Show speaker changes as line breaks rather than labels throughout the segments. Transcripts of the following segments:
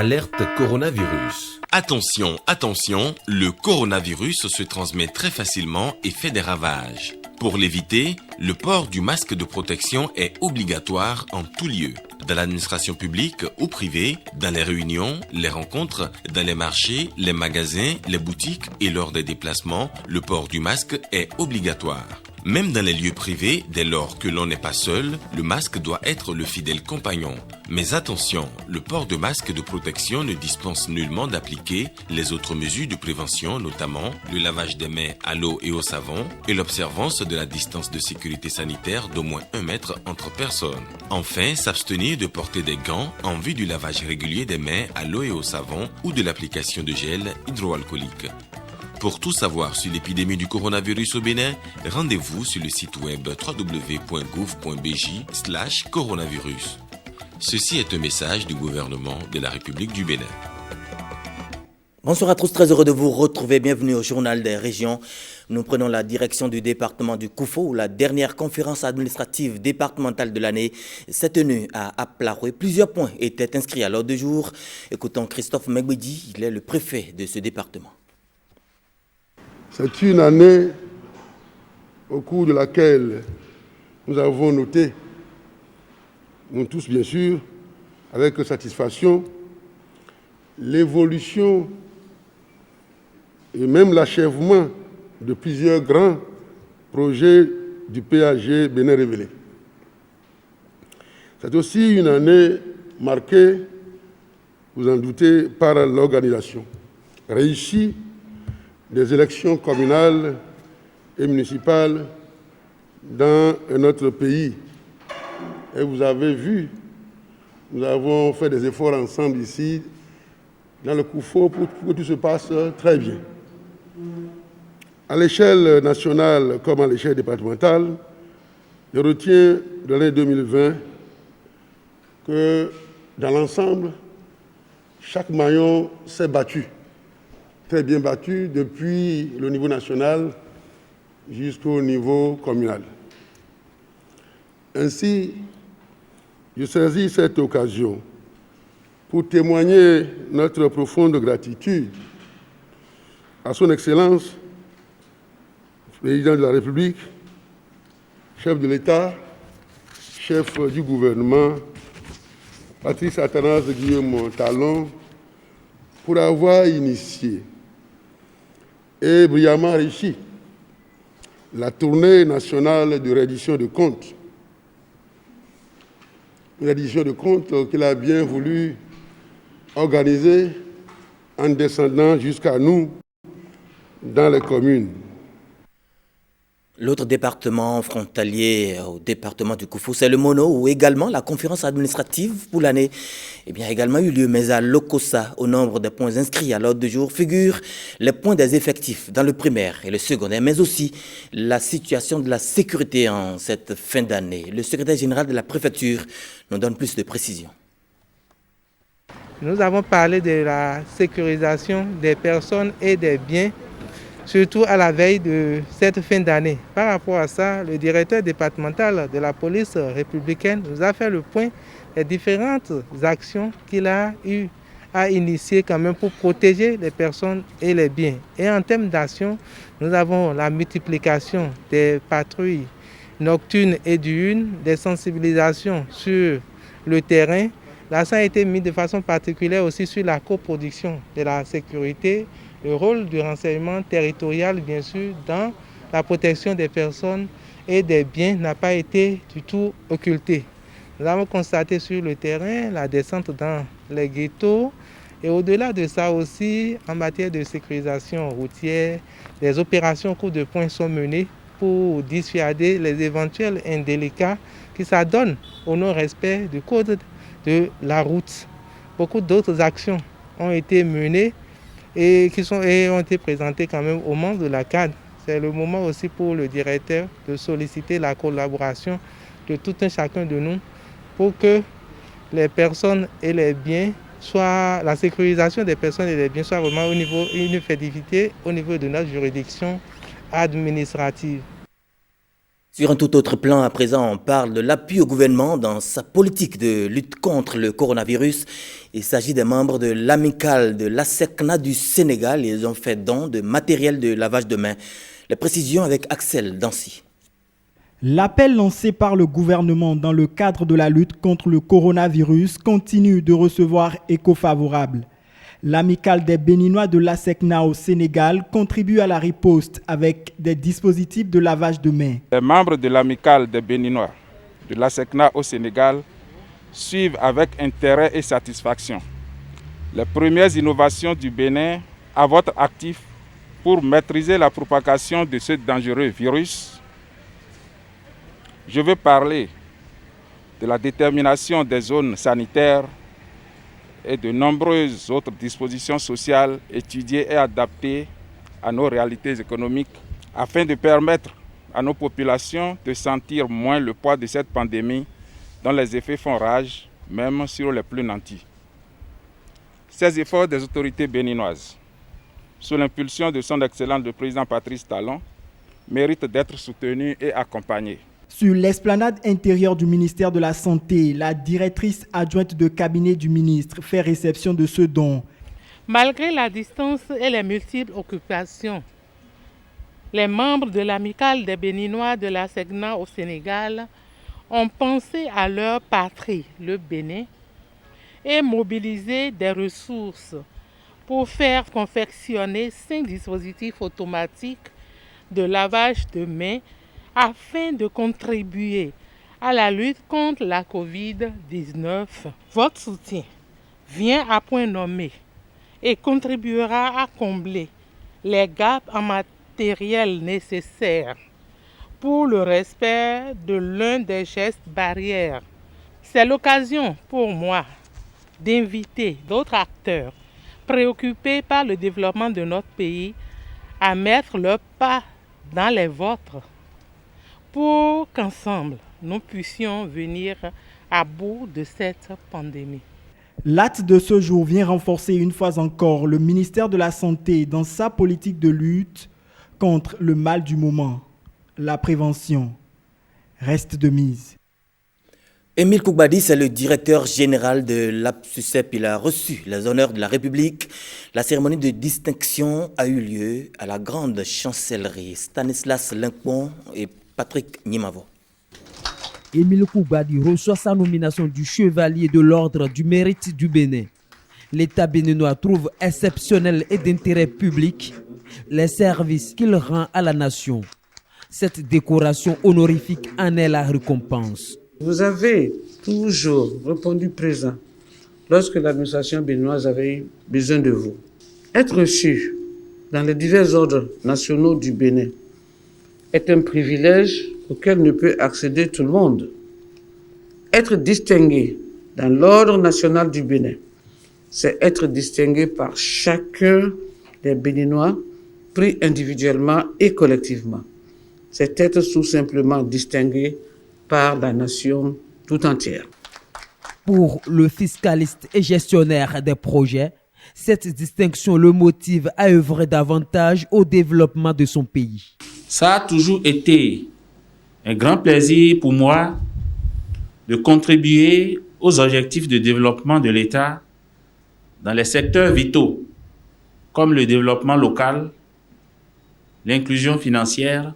Alerte coronavirus.
Attention, attention, le coronavirus se transmet très facilement et fait des ravages. Pour l'éviter, le port du masque de protection est obligatoire en tout lieu. Dans l'administration publique ou privée, dans les réunions, les rencontres, dans les marchés, les magasins, les boutiques et lors des déplacements, le port du masque est obligatoire. Même dans les lieux privés, dès lors que l'on n'est pas seul, le masque doit être le fidèle compagnon. Mais attention, le port de masque de protection ne dispense nullement d'appliquer les autres mesures de prévention, notamment le lavage des mains à l'eau et au savon et l'observance de la distance de sécurité sanitaire d'au moins 1 mètre entre personnes. Enfin, s'abstenir de porter des gants en vue du lavage régulier des mains à l'eau et au savon ou de l'application de gel hydroalcoolique. Pour tout savoir sur l'épidémie du coronavirus au Bénin, rendez-vous sur le site web www.gouv.bj/coronavirus. Ceci est un message du gouvernement de la République du Bénin.
Bonsoir à tous, très heureux de vous retrouver. Bienvenue au Journal des Régions. Nous prenons la direction du département du Koufo où la dernière conférence administrative départementale de l'année s'est tenue à Aplaroué. Plusieurs points étaient inscrits à l'ordre du jour. Écoutons Christophe Megbedi, il est le préfet de ce département.
C'est une année au cours de laquelle nous avons noté, nous tous bien sûr, avec satisfaction, l'évolution et même l'achèvement de plusieurs grands projets du PAG Bénin Révélé. C'est aussi une année marquée, vous en doutez, par l'organisation réussie des élections communales et municipales dans notre pays. Et vous avez vu, nous avons fait des efforts ensemble ici, dans le Koufo, pour que tout se passe très bien. À l'échelle nationale comme à l'échelle départementale, je retiens de l'année 2020 que, dans l'ensemble, chaque maillon s'est battu. Très bien battu depuis le niveau national jusqu'au niveau communal. Ainsi, je saisis cette occasion pour témoigner notre profonde gratitude à son Excellence, Président de la République, chef de l'État, chef du gouvernement, Patrice Athanase Guillaume Talon, pour avoir initié et brillamment réussi la tournée nationale de reddition de comptes. Une reddition de comptes qu'il a bien voulu organiser en descendant jusqu'à nous dans les communes.
L'autre département frontalier au département du Koufou, c'est le Mono, où également la conférence administrative pour l'année a également eu lieu. Mais à Lokossa, au nombre des points inscrits à l'ordre du jour, figurent les points des effectifs dans le primaire et le secondaire, mais aussi la situation de la sécurité en cette fin d'année. Le secrétaire général de la préfecture nous donne plus de précisions.
Nous avons parlé de la sécurisation des personnes et des biens, surtout à la veille de cette fin d'année. Par rapport à ça, le directeur départemental de la police républicaine nous a fait le point des différentes actions qu'il a eu à initier quand même pour protéger les personnes et les biens. Et en termes d'action, nous avons la multiplication des patrouilles nocturnes et diurnes, des sensibilisations sur le terrain. L'accent a été mis de façon particulière aussi sur la coproduction de la sécurité, le rôle du renseignement territorial, bien sûr, dans la protection des personnes et des biens n'a pas été du tout occulté. Nous avons constaté sur le terrain la descente dans les ghettos et au-delà de ça aussi, en matière de sécurisation routière, des opérations coup de poing sont menées pour dissuader les éventuels indélicats qui s'adonnent au non-respect du code de la route. Beaucoup d'autres actions ont été menées et qui ont été présentées quand même aux membres de la CAD. C'est le moment aussi pour le directeur de solliciter la collaboration de tout un chacun de nous pour que les personnes et les biens soient, la sécurisation des personnes et des biens soit vraiment au niveau une effectivité au niveau de notre juridiction administrative.
Sur un tout autre plan, à présent, on parle de l'appui au gouvernement dans sa politique de lutte contre le coronavirus. Il s'agit des membres de l'amicale de l'ASECNA du Sénégal. Ils ont fait don de matériel de lavage de mains. Les précisions avec Axel Dancy.
L'appel lancé par le gouvernement dans le cadre de la lutte contre le coronavirus continue de recevoir écho favorable. L'amicale des Béninois de l'ASECNA au Sénégal contribue à la riposte avec des dispositifs de lavage de mains.
Les membres de l'amicale des Béninois de l'ASECNA au Sénégal suivent avec intérêt et satisfaction les premières innovations du Bénin à votre actif pour maîtriser la propagation de ce dangereux virus. Je veux parler de la détermination des zones sanitaires et de nombreuses autres dispositions sociales étudiées et adaptées à nos réalités économiques afin de permettre à nos populations de sentir moins le poids de cette pandémie dont les effets font rage, même sur les plus nantis. Ces efforts des autorités béninoises, sous l'impulsion de son Excellence le Président Patrice Talon, méritent d'être soutenus et accompagnés.
Sur l'esplanade intérieure du ministère de la Santé, la directrice adjointe de cabinet du ministre fait réception de ce don.
Malgré la distance et les multiples occupations, les membres de l'amicale des Béninois de l'ASECNA au Sénégal ont pensé à leur patrie, le Bénin, et mobilisé des ressources pour faire confectionner 5 dispositifs automatiques de lavage de mains afin de contribuer à la lutte contre la COVID-19. Votre soutien vient à point nommé et contribuera à combler les gaps en matériel nécessaires pour le respect de l'un des gestes barrières. C'est l'occasion pour moi d'inviter d'autres acteurs préoccupés par le développement de notre pays à mettre leur pas dans les vôtres pour qu'ensemble, nous puissions venir à bout de cette pandémie.
L'acte de ce jour vient renforcer une fois encore le ministère de la Santé dans sa politique de lutte contre le mal du moment. La prévention reste de mise.
Émile Koubadi, c'est le directeur général de l'APSUCEP. Il a reçu les honneurs de la République. La cérémonie de distinction a eu lieu à la grande chancellerie. Stanislas Lincon et Patrick Nimavo.
Émile Koubadi reçoit sa nomination du chevalier de l'ordre du mérite du Bénin. L'État béninois trouve exceptionnel et d'intérêt public les services qu'il rend à la nation. Cette décoration honorifique en est la récompense.
Vous avez toujours répondu présent lorsque l'administration béninoise avait eu besoin de vous. Être reçu dans les divers ordres nationaux du Bénin est un privilège auquel ne peut accéder tout le monde. Être distingué dans l'ordre national du Bénin, c'est être distingué par chacun des Béninois, pris individuellement et collectivement. C'est être tout simplement distingué par la nation tout entière.
Pour le fiscaliste et gestionnaire des projets, cette distinction le motive à œuvrer davantage au développement de son pays.
Ça a toujours été un grand plaisir pour moi de contribuer aux objectifs de développement de l'État dans les secteurs vitaux comme le développement local, l'inclusion financière,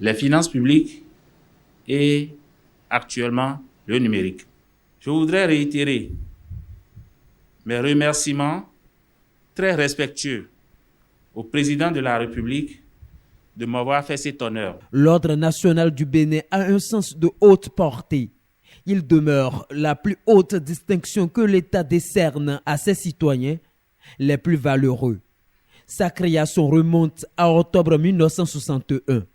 les finances publiques et actuellement le numérique. Je voudrais réitérer mes remerciements très respectueux au président de la République de m'avoir fait cet honneur.
L'Ordre national du Bénin a un sens de haute portée. Il demeure la plus haute distinction que l'État décerne à ses citoyens les plus valeureux. Sa création remonte à octobre 1961.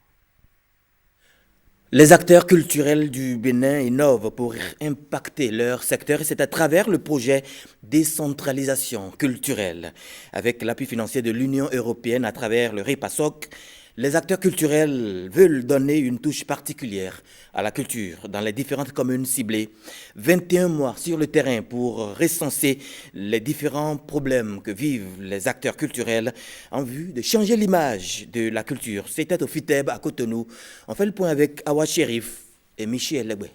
Les acteurs culturels du Bénin innovent pour impacter leur secteur et c'est à travers le projet décentralisation culturelle. Avec l'appui financier de l'Union européenne à travers le REPASOC, Les acteurs culturels veulent donner une touche particulière à la culture dans les différentes communes ciblées. 21 mois sur le terrain pour recenser les différents problèmes que vivent les acteurs culturels en vue de changer l'image de la culture. C'était au FITEB à Cotonou. On fait le point avec Awa Sherif et Michel Leboué.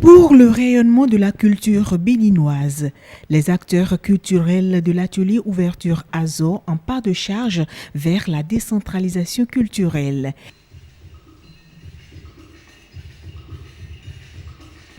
Pour le rayonnement de la culture béninoise, les acteurs culturels de l'atelier Ouverture Azo ont pas de charge vers la décentralisation culturelle.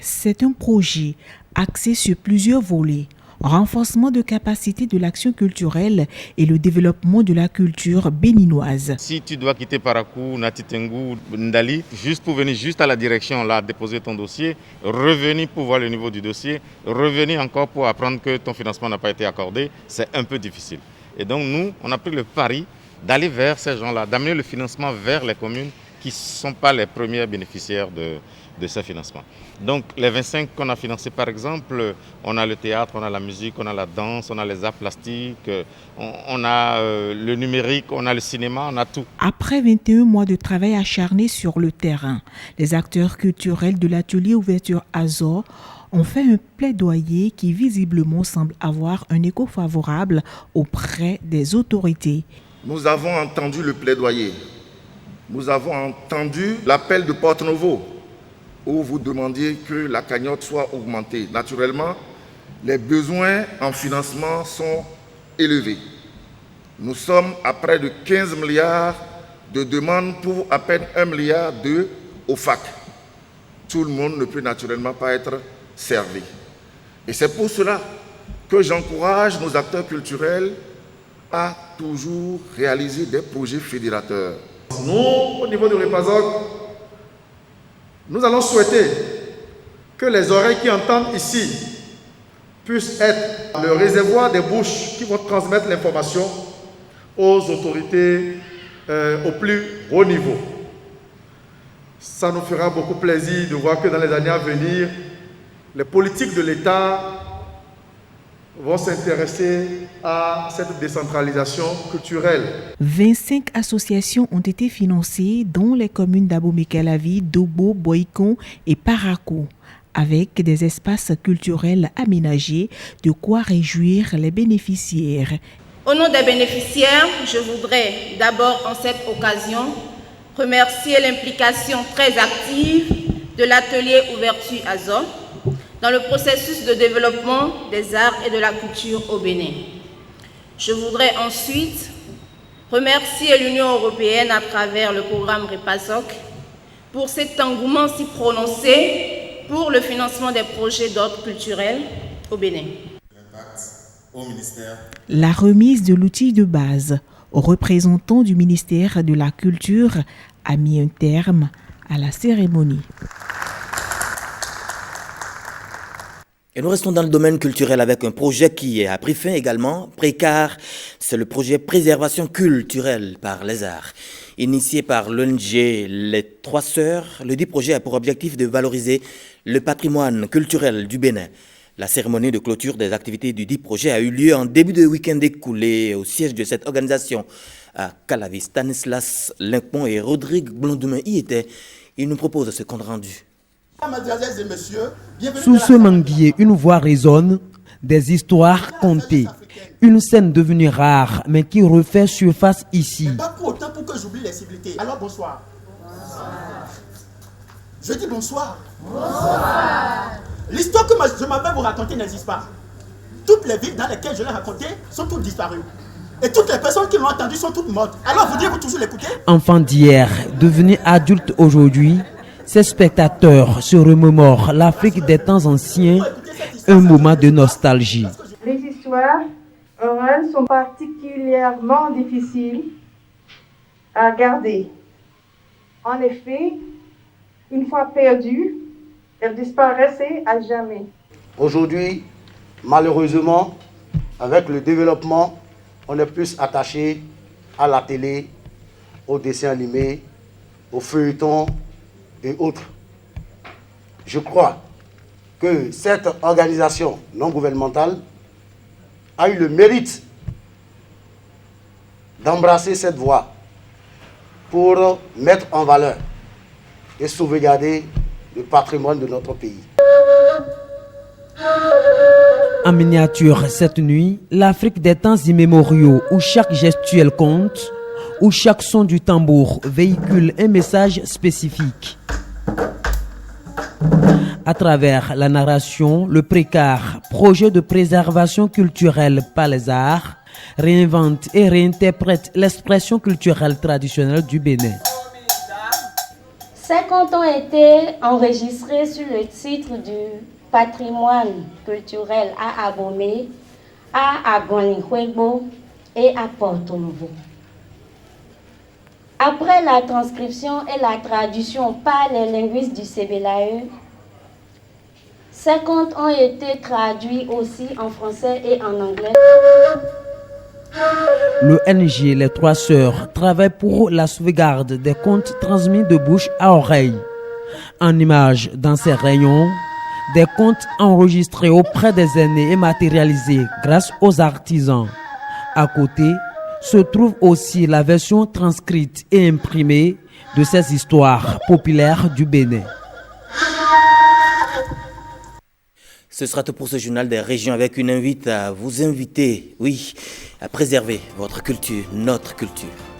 C'est un projet axé sur plusieurs volets. Renforcement de capacité de l'action culturelle et le développement de la culture béninoise.
Si tu dois quitter Parakou, Natitengu, Ndali, juste pour venir juste à la direction, là, déposer ton dossier, revenir pour voir le niveau du dossier, revenir encore pour apprendre que ton financement n'a pas été accordé, c'est un peu difficile. Et donc nous, on a pris le pari d'aller vers ces gens-là, d'amener le financement vers les communes qui ne sont pas les premières bénéficiaires de ces financements. Donc les 25 qu'on a financés par exemple, on a le théâtre, on a la musique, on a la danse, on a les arts plastiques, on a le numérique, on a le cinéma, on a tout.
Après 21 mois de travail acharné sur le terrain, les acteurs culturels de l'atelier Ouverture Azor ont fait un plaidoyer qui visiblement semble avoir un écho favorable auprès des autorités.
Nous avons entendu le plaidoyer. Nous avons entendu l'appel de Porte Novo où vous demandiez que la cagnotte soit augmentée. Naturellement, les besoins en financement sont élevés. Nous sommes à près de 15 milliards de demandes pour à peine 1,2 milliard au FAC. Tout le monde ne peut naturellement pas être servi. Et c'est pour cela que j'encourage nos acteurs culturels à toujours réaliser des projets fédérateurs. Nous, au niveau de Repasoc, nous allons souhaiter que les oreilles qui entendent ici puissent être le réservoir des bouches qui vont transmettre l'information aux autorités au plus haut niveau. Ça nous fera beaucoup plaisir de voir que dans les années à venir, les politiques de l'État vont s'intéresser à cette décentralisation culturelle.
25 associations ont été financées dans les communes d'Abomey-Calavi, Dobo, Boïcon et Parakou, avec des espaces culturels aménagés, de quoi réjouir les bénéficiaires.
Au nom des bénéficiaires, je voudrais d'abord en cette occasion remercier l'implication très active de l'atelier Ouverture Azor dans le processus de développement des arts et de la culture au Bénin. Je voudrais ensuite remercier l'Union européenne à travers le programme REPASOC pour cet engouement si prononcé pour le financement des projets d'ordre culturel au Bénin.
La remise de l'outil de base aux représentants du ministère de la Culture a mis un terme à la cérémonie.
Et nous restons dans le domaine culturel avec un projet qui a pris fin également, Précar. C'est le projet Préservation culturelle par les arts. Initié par l'ONG Les Trois Sœurs, le dit projet a pour objectif de valoriser le patrimoine culturel du Bénin. La cérémonie de clôture des activités du dit projet a eu lieu en début de week-end écoulé au siège de cette organisation à Calavi. Stanislas Limpon et Rodrigue Blondoumain y étaient. Ils nous proposent ce compte rendu.
Sous ce manguier, une voix résonne, des histoires contées. Une scène devenue rare, mais qui refait surface ici.
Pas pour autant pour que j'oublie les civilités. Alors bonsoir. Bonsoir. Je dis bonsoir. Bonsoir. L'histoire que je m'avais vous raconter n'existe pas. Toutes les villes dans lesquelles je l'ai racontée sont toutes disparues. Et toutes les personnes qui l'ont entendue sont toutes mortes. Alors vous dites, vous toujours l'écouter?
Enfant d'hier, devenu adulte aujourd'hui, ces spectateurs se remémorent l'Afrique des temps anciens, un moment de nostalgie.
Les histoires orales sont particulièrement difficiles à garder. En effet, une fois perdues, elles disparaissaient à jamais.
Aujourd'hui, malheureusement, avec le développement, on est plus attaché à la télé, aux dessins animés, aux feuilletons et autres. Je crois que cette organisation non gouvernementale a eu le mérite d'embrasser cette voie pour mettre en valeur et sauvegarder le patrimoine de notre pays.
En miniature, cette nuit, l'Afrique des temps immémoriaux où chaque gestuelle compte, où chaque son du tambour véhicule un message spécifique. À travers la narration, le précaire, projet de préservation culturelle par les arts, réinvente et réinterprète l'expression culturelle traditionnelle du Bénin.
50 ont été enregistrés sur le titre du patrimoine culturel à Abomey, à Aguanihuegbo et à Porto Novo. Après la transcription et la traduction par les linguistes du CBLAE, 50 ont été traduits aussi en français et en anglais.
L'ONG Les Trois Sœurs travaille pour la sauvegarde des contes transmis de bouche à oreille. En images dans ces rayons, des contes enregistrés auprès des aînés et matérialisés grâce aux artisans. À côté, se trouve aussi la version transcrite et imprimée de ces histoires populaires du Bénin.
Ce sera tout pour ce journal des régions avec une invite à vous inviter, oui, à préserver votre culture, notre culture.